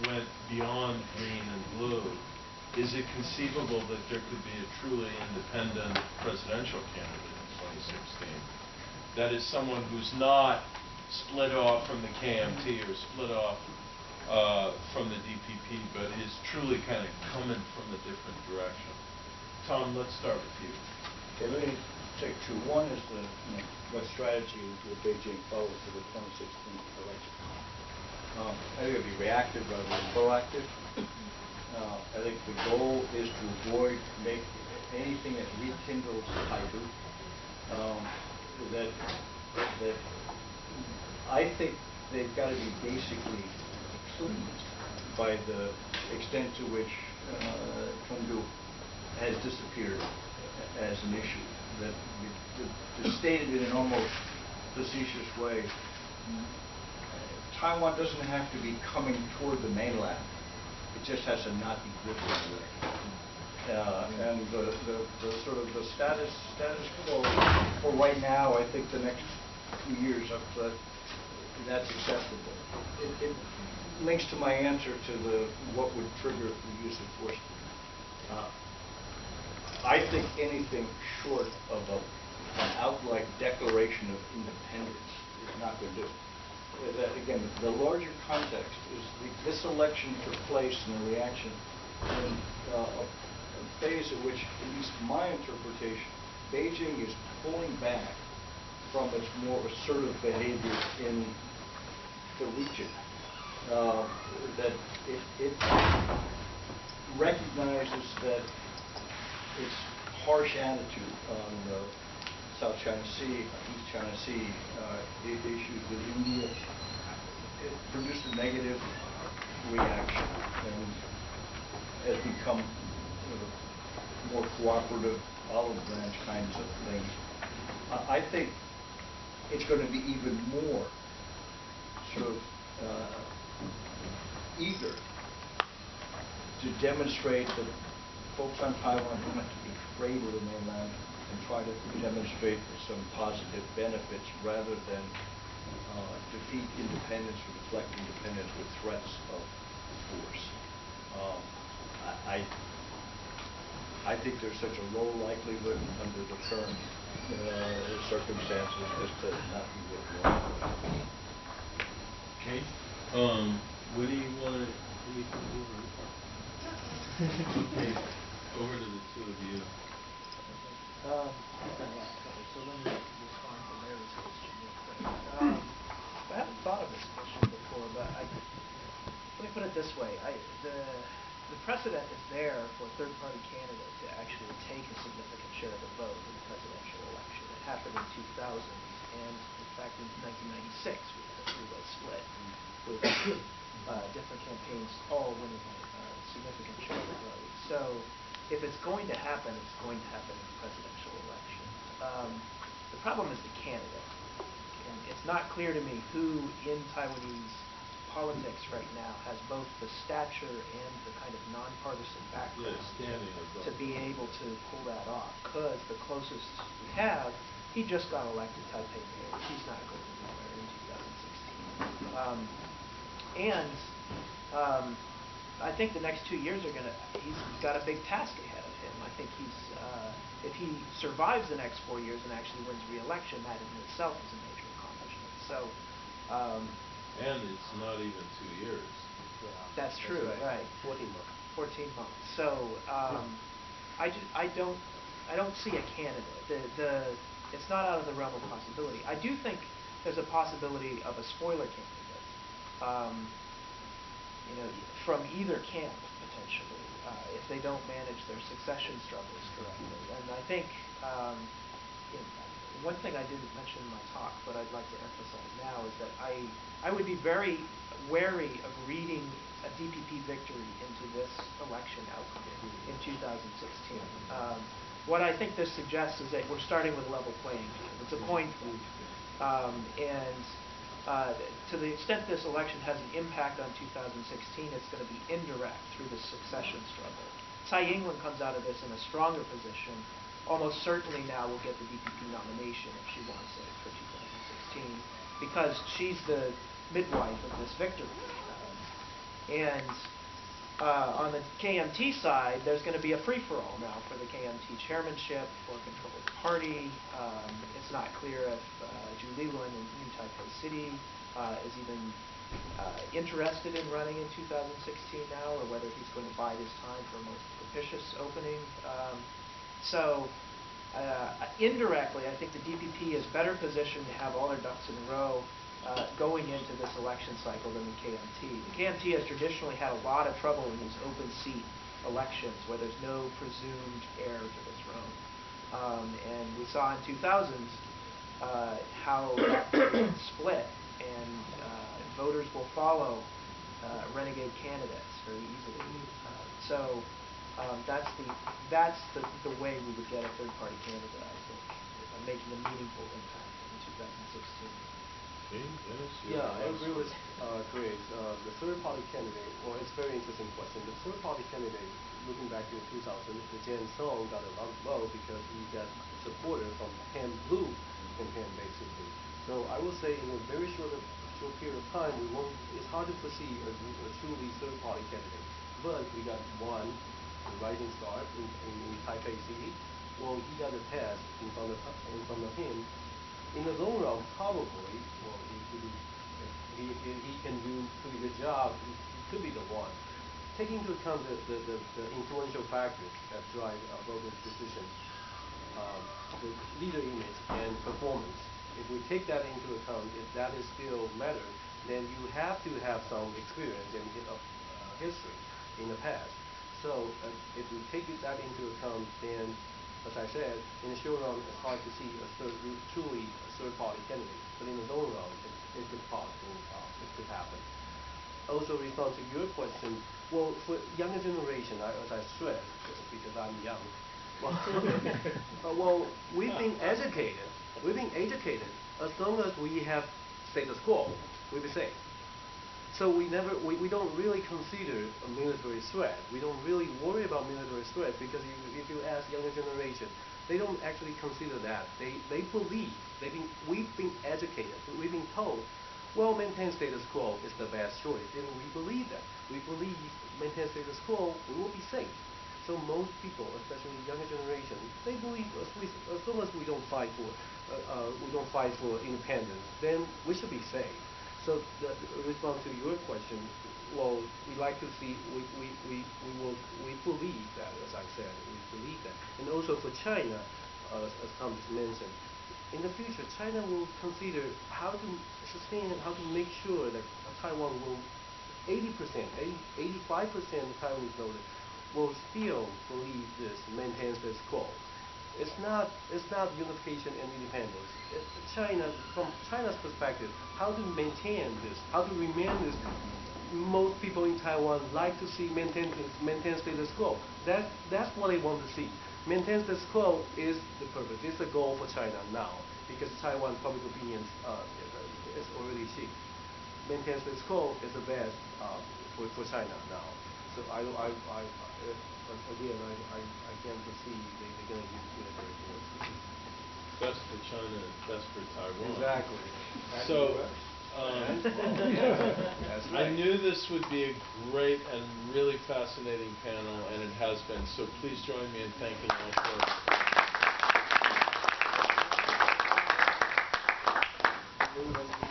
went beyond green and blue, is it conceivable that there could be a truly independent presidential candidate in 2016? That is someone who's not split off from the KMT or split off from the DPP, but is truly kind of coming from a different direction. Tom, let's start with you. Okay, let me take two. One is what strategy will Beijing follow for the 2016 election? I think it'll be reactive rather than proactive. I think the goal is to avoid anything that rekindles Taiwan. That I think they've got to be basically pleased by the extent to which Chengdu has disappeared as an issue. That to state it in an almost facetious way, Taiwan doesn't have to be coming toward the mainland. It just has to not be drifting away. And the sort of the status quo for right now, I think the next few years that's acceptable. It links to my answer to what would trigger the use of force. I think anything short of an outright declaration of independence is not going to do it. Again, the larger context is this election took place in a reaction in a phase in which, at least my interpretation, Beijing is pulling back from its more assertive behavior in the region. That it recognizes that its harsh attitude on the South China Sea, East China Sea issues with India, it produced a negative reaction and has become more cooperative, olive branch kinds of things. I think it's going to be even more sort of eager to demonstrate that folks on Taiwan don't have to be afraid of the mainland and try to demonstrate some positive benefits rather than defeat independence or deflect independence with threats of force. I think there's such a low likelihood under the current circumstances as to not be what we want. Okay. What do you want to over? Okay. Over to the two of you. Okay, so let me respond to Larry's question real quick. I haven't thought of this question before, but let me put it this way. The precedent is there for a third-party candidate to actually take a significant share of the vote in the presidential election. It happened in 2000, and in fact in 1996 we had a three-way split with different campaigns all winning a significant share of the vote. So if it's going to happen, it's going to happen in the presidential election. The problem is the candidate. And it's not clear to me who in Taiwanese politics right now has both the stature and the kind of nonpartisan background to be able to pull that off. Because the closest we have, he just got elected Taipei mayor. He's not going anywhere in 2016. I think the next 2 years he's got a big task ahead of him. I think if he survives the next 4 years and actually wins re-election, that in itself is a major accomplishment. So. And it's not even 2 years. Yeah, that's true, right? 14 months. 14 months. So I don't see a candidate. It's not out of the realm of possibility. I do think there's a possibility of a spoiler candidate. From either camp potentially, if they don't manage their succession struggles correctly. And I think one thing I didn't mention in my talk, but I'd like to emphasize now, is that I would be very wary of reading a DPP victory into this election outcome in 2016. What I think this suggests is that we're starting with a level playing field. It's a coin flip. To the extent this election has an impact on 2016, it's going to be indirect through the succession struggle. Tsai Ing-wen comes out of this in a stronger position. Almost certainly now will get the DPP nomination if she wants it for 2016, because she's the midwife of this victory. And on the KMT side, there's going to be a free-for-all now for the KMT chairmanship, for control of the party. It's not clear if Zhu Lilun in New Taipei City is even interested in running in 2016 now, or whether he's going to bide his time for a most propitious opening. Indirectly, I think the DPP is better positioned to have all their ducks in a row going into this election cycle than the KMT. The KMT has traditionally had a lot of trouble in these open seat elections where there's no presumed heir to the throne. And we saw in 2000s how that split, and voters will follow renegade candidates very easily. That's the way we would get a third-party candidate, I think, making a meaningful impact in 2016. Yeah, I agree with Greg. The third-party candidate, well, it's a very interesting question. The third-party candidate, looking back to 2000, the Jan Song got a lot of vote because he got supporters from Han Blue campaign, basically. So I will say in a very short period of time, it's hard to foresee a truly third-party candidate. But we got one, the rising star in Taipei City. Well, he got a pass in front of him. In the long run, probably, well, if he can do a pretty good job, he could be the one. Taking into account the influential factors that drive voters' decisions, the leader image and performance. If we take that into account, if that is still matter, then you have to have some experience and history in the past. So if we take that into account, then, as I said, in the short run, it's hard to see truly a third-party candidate. But in the long run, it's possible. It could happen. Also, respond to your question. Well, for younger generation, as I stressed, because I'm young. Well, we've been educated. We've been educated. As long as we have status quo, we'll be safe. So we don't really consider a military threat. We don't really worry about military threat because if you ask younger generation, they don't actually consider that. They believe, we've been educated, we've been told, well, maintain status quo is the best choice. And we believe that. We believe maintain status quo, we will be safe. So most people, especially younger generation, they believe as long as we don't fight for independence, then we should be safe. So the response to your question, well, we like to see, we believe that, as I said, we believe that. And also for China, as Tom just mentioned, in the future, China will consider how to sustain and how to make sure that Taiwan will, 85% Taiwanese voters will still believe this, maintain status quo. It's not unification and independence. From China's perspective, how to maintain this, how to remain this. Most people in Taiwan like to see maintain status quo. That's what they want to see. Maintain status quo is the purpose. It's the goal for China now because Taiwan public opinion is already shifted. Maintain status quo is the best for China now. So I can't foresee they're going to use military force. Best for China, best for Taiwan. Exactly. So, That's right. I knew this would be a great and really fascinating panel, and it has been. So please join me in thanking all for